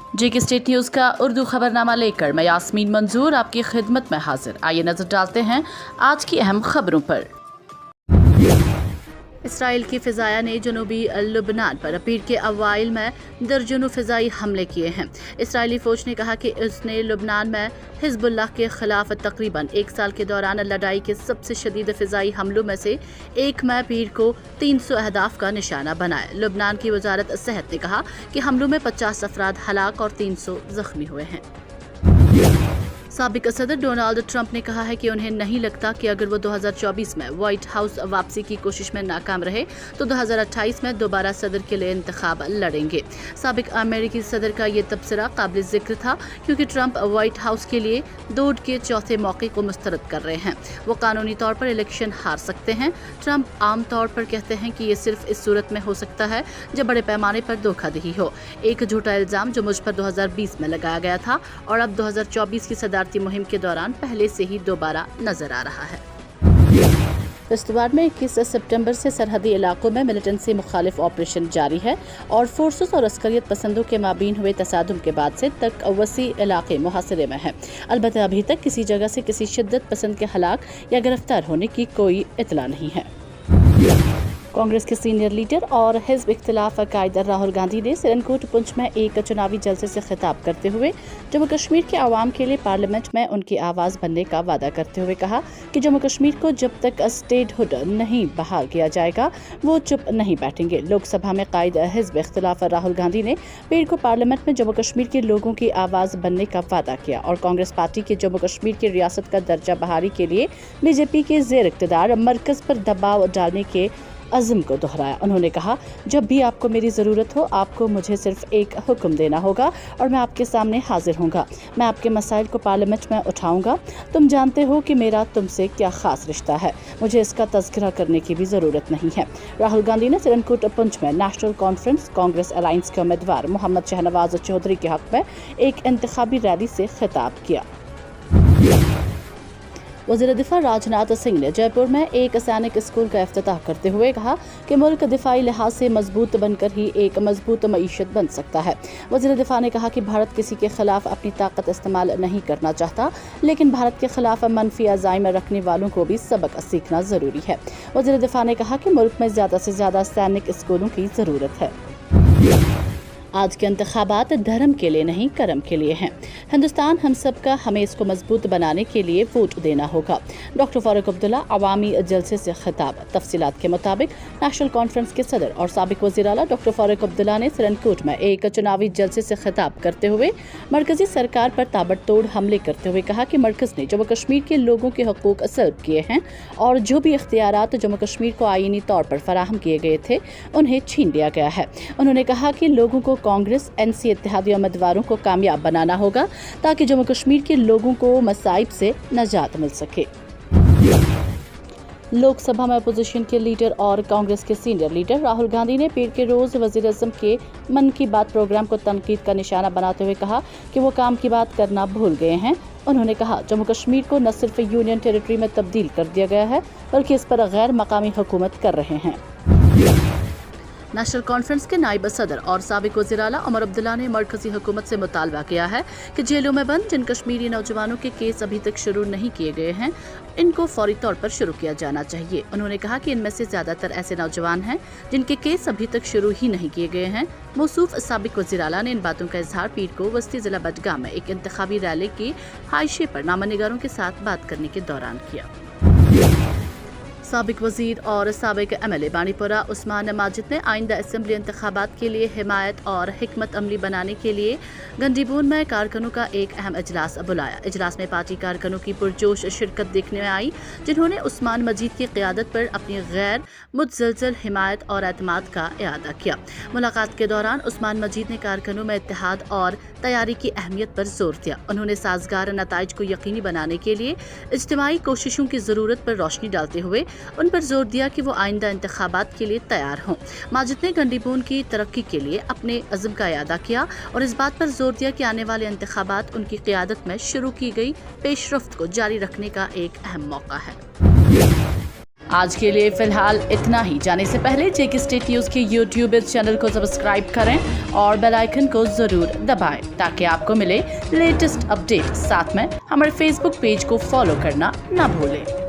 जेके state news का उर्दू खबरनामा लेकर मैं यास्मीन मंजूर आपकी खिदमत में हाजिर। आइए नजर डालते हैं आज की अहम खबरों पर। इसराइल की फ़िज़ाया ने जनूबी लुबनान पर पीर के अवाइल में दर्जनों फ़िज़ाई हमले किए हैं। इसराइली फ़ौज ने कहा कि उसने लुबनान में हिज़्बुल्लाह के ख़िलाफ़ तकरीबन एक साल के दौरान लड़ाई के सबसे शदीद फ़िज़ाई हमलों में से एक में पीर को 300 अहदाफ का निशाना बनाया। लुबनान की वजारत सेहत ने कहा कि हमलों में 50 अफराद हलाक और 300 ज़ख्मी हुए हैं। साबिक सदर डोनाल्ड ट्रंप ने कहा है कि उन्हें नहीं लगता कि अगर वो 2024 में व्हाइट हाउस वापसी की कोशिश में नाकाम रहे तो 2028 में दोबारा सदर के लिए इंतखाब लड़ेंगे। साबिक अमेरिकी सदर का ये तबसरा काबिल जिक्र था क्योंकि ट्रंप व्हाइट हाउस के लिए दौड़ के चौथे मौके को मुस्तरद कर रहे हैं। वो कानूनी तौर पर इलेक्शन हार सकते हैं। ट्रंप आम तौर पर कहते हैं कि ये सिर्फ इस सूरत में हो सकता है जब बड़े पैमाने पर धोखाधड़ी हो। एक झूठा इल्ज़ाम जो मुझ पर 2020 में लगाया गया था और अब 2024 की सदारती मुहिम के दौरान पहले से ही दोबारा नजर आ रहा है। किश्तवाड़ में 21 सितंबर से सरहदी इलाकों में मिलिटेंसी मुखालिफ ऑपरेशन जारी है और फोर्सेस और अस्करियत पसंदों के माबीन हुए तसादुम के बाद से तक वसी इलाके मुहासरे में है। अलबत्ता अभी तक किसी जगह से किसी शिद्दत पसंद के हलाक या गिरफ्तार होने की कोई इतला नहीं है। कांग्रेस के सीनियर लीडर और हिज़्ब इख्तिलाफ कायद राहुल गांधी ने सिरनकोट पुंछ में एक चुनावी जलसे से खिताब करते हुए जम्मू कश्मीर के आवाम के लिए पार्लियामेंट में उनकी आवाज़ बनने का वादा करते हुए कहा कि जम्मू कश्मीर को जब तक स्टेटहुड नहीं बहाल किया जाएगा वो चुप नहीं बैठेंगे। लोकसभा में कायद हिज़्ब इख्तिलाफ राहुल गांधी ने पीर को पार्लियामेंट में जम्मू कश्मीर के लोगों की आवाज़ बनने का वादा किया और कांग्रेस पार्टी के जम्मू कश्मीर की रियासत का दर्जा बहाली के लिए बीजेपी के ज़ेर इक़्तिदार मरकज़ पर दबाव डालने के अज़्म को दोहराया। उन्होंने कहा, जब भी आपको मेरी ज़रूरत हो आपको मुझे सिर्फ एक हुक्म देना होगा और मैं आपके सामने हाजिर होऊंगा। मैं आपके मसाइल को पार्लियामेंट में उठाऊंगा। तुम जानते हो कि मेरा तुमसे क्या ख़ास रिश्ता है, मुझे इसका तज़किरा करने की भी ज़रूरत नहीं है। राहुल गांधी ने सिरनकोट पुंछ में नेशनल कॉन्फ्रेंस कांग्रेस अलायंस के उम्मीदवार मोहम्मद शहनवाज चौधरी के हक़ में एक इंतखाबी रैली से खिताब किया। वज़ीर दिफा राजनाथ सिंह ने जयपुर में एक सैनिक स्कूल का इफ्तिताह करते हुए कहा कि मुल्क दिफाई लिहाज से मजबूत बनकर ही एक मजबूत मईशत बन सकता है। वज़ीर दिफा ने कहा कि भारत किसी के खिलाफ अपनी ताकत इस्तेमाल नहीं करना चाहता, लेकिन भारत के खिलाफ मनफी अज़ाइम रखने वालों को भी सबक सीखना ज़रूरी है। वज़ीर दिफा ने कहा कि मुल्क में ज़्यादा से ज़्यादा सैनिक स्कूलों की ज़रूरत है। आज के इंतखाबात धर्म के लिए नहीं करम के लिए हैं। हिंदुस्तान हम सब का, हमें इसको मजबूत बनाने के लिए वोट देना होगा। डॉक्टर फारूक अब्दुल्ला अवामी जलसे से खिताब। तफसीलात के मुताबिक नेशनल कॉन्फ्रेंस के सदर और साबिक वज़ीर आला डॉक्टर फारूक अब्दुल्ला ने सिरनकोट में एक चुनावी जलसे से खिताब करते हुए मरकजी सरकार पर ताबड़तोड़ हमले करते हुए कहा कि मरकज़ ने जम्मू कश्मीर के लोगों के हकूक़ सल्ब किए हैं और जो भी इख्तियारात जम्मू कश्मीर को आईनी तौर पर फराहम किए गए थे उन्हें छीन लिया गया है। उन्होंने कहा कि लोगों को कांग्रेस एनसी इत्तेहादी उम्मीदवारों को कामयाब बनाना होगा ताकि जम्मू कश्मीर के लोगों को मसाइब से निजात मिल सके। लोकसभा में अपोजिशन के लीडर और कांग्रेस के सीनियर लीडर राहुल गांधी ने पीर के रोज वज़ीर आज़म के मन की बात प्रोग्राम को तनकीद का निशाना बनाते हुए कहा कि वो काम की बात करना भूल गए हैं। उन्होंने कहा, जम्मू कश्मीर को न सिर्फ यूनियन टेरिटरी में तब्दील कर दिया गया है बल्कि इस पर गैर मकामी हुकूमत कर रहे हैं। नेशनल कॉन्फ्रेंस के नायब सदर और साबिक वज़ीर आला उमर अब्दुल्ला ने मरकजी हुकूमत से मुतालबा किया है कि जेलों में बंद जिन कश्मीरी नौजवानों के केस अभी तक शुरू नहीं किए गए हैं इनको फौरी तौर पर शुरू किया जाना चाहिए। उन्होंने कहा कि इनमें से ज़्यादातर ऐसे नौजवान हैं जिनके केस अभी तक शुरू ही नहीं किए गए हैं। मौसूफ साबिक वज़ीर आला ने इन बातों का इजहार पीर को वस्ती जिला बडगाम में एक इंतखाबी रैली के हाशिए पर नामानिगारों के साथ बात करने के दौरान किया। साबिक वज़ीर और साबिक MLA बानीपुरा उस्मान माजिद ने आइंदा असेंबली इंतखाबात के लिए हिमायत और हिकमत अमली बनाने के लिए गंडीबोन में कारकुनों का एक अहम इजलास बुलाया। इजलास में पार्टी कारकुनों की पुरजोश शिरकत देखने में आई, जिन्होंने उस्मान मजीद की क़यादत पर अपनी गैर मुतज़लज़ल हिमायत और एतमाद का इआदा किया। मुलाकात के दौरान उस्मान मजीद ने कारकुनों में इत्तेहाद और तैयारी की अहमियत पर जोर दिया। उन्होंने साजगार नताइज को यकीनी बनाने के लिए इज्तिमाई कोशिशों की ज़रूरत पर रोशनी डालते हुए उन पर जोर दिया कि वो आइंदा इंतखाबात के लिए तैयार हों। माजिद ने गंडीबोन की तरक्की के लिए अपने अज़्म का इआदा किया और इस बात पर जोर दिया कि आने वाले इंतखाबात उनकी क़यादत में शुरू की गई पेशरफ्त को जारी रखने का एक अहम मौका है। आज के लिए फिलहाल इतना ही। जाने से पहले चेक स्टेट न्यूज़ के यूट्यूब इस चैनल को सब्सक्राइब करें और बेल आइकन को जरूर दबाएं ताकि आपको मिले लेटेस्ट अपडेट। साथ में हमारे फेसबुक पेज को फॉलो करना ना भूलें।